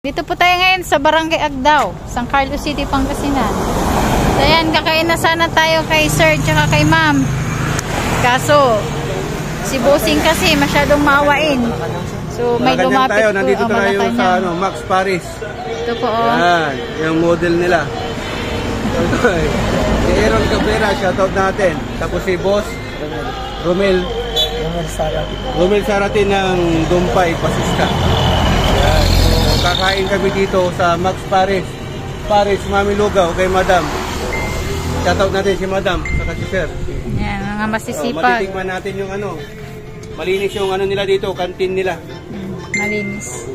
Dito po tayo ngayon sa Barangay Agdao, San Carlos City, Pangasinan. So ayan, kakain na sana tayo kay Sir tsaka kay Ma'am. Kaso, si Bossing kasi masyadong maawain. So may lumapit tayo, po. nandito tayo sa Max Paris. Ito po oh. Yan, yung model nila. Si Aaron Cabrera, shoutout natin. Tapos si Boss Romel Saratin ng Dumpay, Pasista. Yan. So, kakain kami dito sa Max Paris. Mami Lugaw kay Madam. Shoutout natin si Madam saka si Sir. Yan, mga masisipag. Matitikman natin yung ano. Malinis yung ano nila dito, kantin nila. Malinis.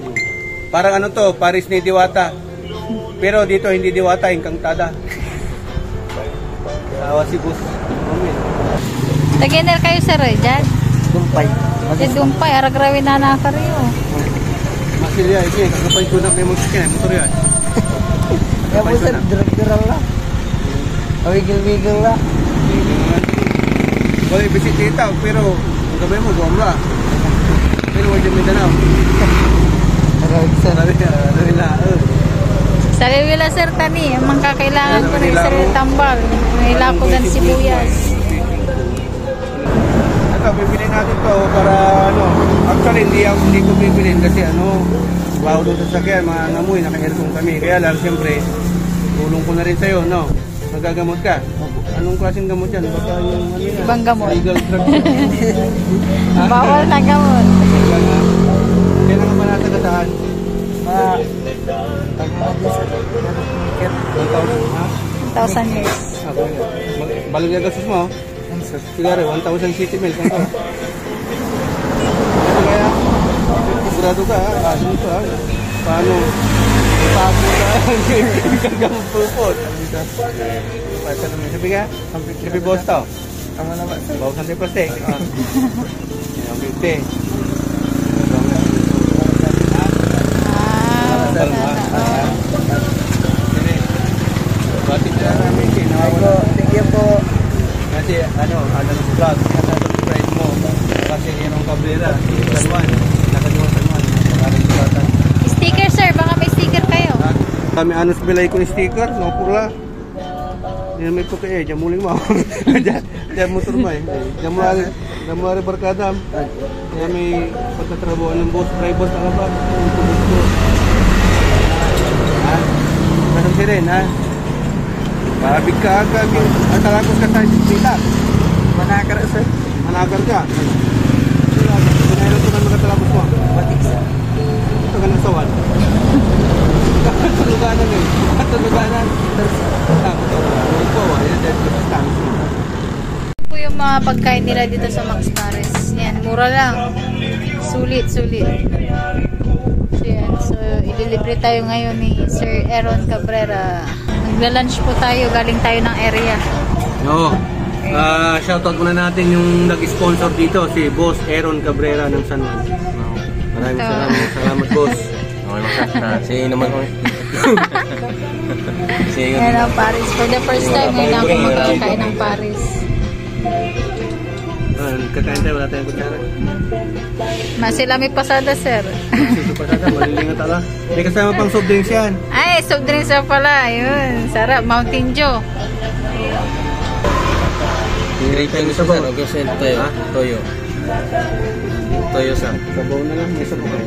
Parang ano to, Paris ni Diwata. Pero dito hindi Diwata, Engkantada. Awa si Boss Romel. Taginer kayo sir, dyan? Dumpay. Dumpay, aragrawin na nakariyo. Masilya, ini kakapay ko na may musikin, motor yan. Kaya po sir, direct-direct lang. Wiggle-wiggle lang. Boleh bisita, pero ang gabay mo, guwam lang. Pero wala dyan Mindanao. Sarili lang sir tani, ang mga kailangan ko rin sarili tambal. May lakogan sibuyas. Ito, bibili natin to para ano, actually hindi ko bibilin kasi ano, baho doon sa sakyan, mga ngamoy, naka-aircon kami. Kaya lang, siyempre, tulong ko na rin sa'yo, no? Magagamot ka. Anong klaseng gamot yan? Baka yung ano yan? Ibang gamot. Legal drugs. Bawal na gamot. Kaya nga ba natagataan? 1,000 years. Balik na gasos mo. Sigari, 1,000 city mil. Kaya, sigurado ka, asin ito ha. Paano? Paano ka? Gagamot pupot. Sabi ka? Sabi boss to? Tama naman sir. Bawas nanti plastik. Yang 50. Batik na namin Thank you po. kasi ano, ano ng vlog, ano ng friend mo kasi Aaron Cabrera, Salwan, nakagawa Salwan, nakagawa. Sticker sir, baka may sticker kayo. Kami anos bilay ko sticker, no pula. Hindi may ko kaya, jamuling mo. Diyan motor mo eh. Jamuari barkadam. Kaya may pagtatrabuhan ng boss, driver sa ba? Ha? Kasam si Ren, ha? Parabig ka agad yung atalakos ka tayo sa sila. Manakar sir. Manakar ka. Pinahirap ko na makatalakos mo. Batik sir. Ito ka ng sawan. Tuluganan eh. Tuluganan. Ito po yung mga pagkain nila dito sa Max Paris. Yan, mura lang. Sulit. So yan. So, ililibre tayo ngayon ni Sir Aaron Cabrera. Nagla-lunch po tayo. Galing tayo ng area. Oo. Shoutout muna natin yung nag-sponsor dito, si Boss Aaron Cabrera ng San Juan. Maraming salamat boss. Sige naman ko. Ayan ang Paris. For the first time ngayon ako magkakain ng Paris. Kakain tayo, wala tayong kutsara. Masila may pasada sir. Ito pasada, malilingat ala. May kasama pang soft drinks yan. Ay, soft drinks na pala. Yun, sarap. Mountain Dew. Ito sa ba? Toyo. Toyo sa. Sabaw na lang, may sabaw.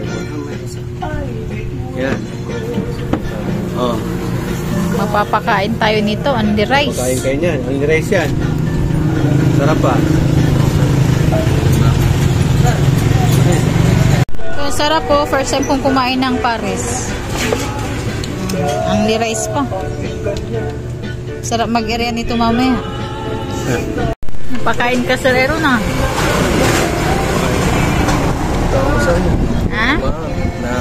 Yan. Oh. Mapapakain tayo nito. Only rice. Pakain kayo niyan. Only rice yan. Sarap pa. So, sarap po. First time kong kumain ng Paris. Only rice pa. Sarap mag-area nito mamaya. Napakain ka sa lero na. Ha? Na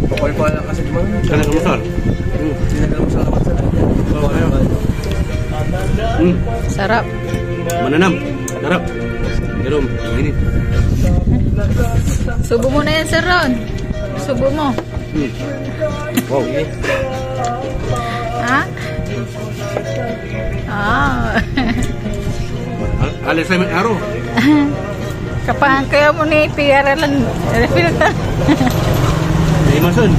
pakol-pala kasi mga. Kalang kamusal. Sinagalang sa labat sa. Sarap. Mananam. Sarap. Jerome, ini. Subo mo na yan, Sir Ron. Subo mo. Wow, ini. Ha? Ah. Alis namin araw. Kapahan kaya mo ni PR lang. Refill ta. Mason.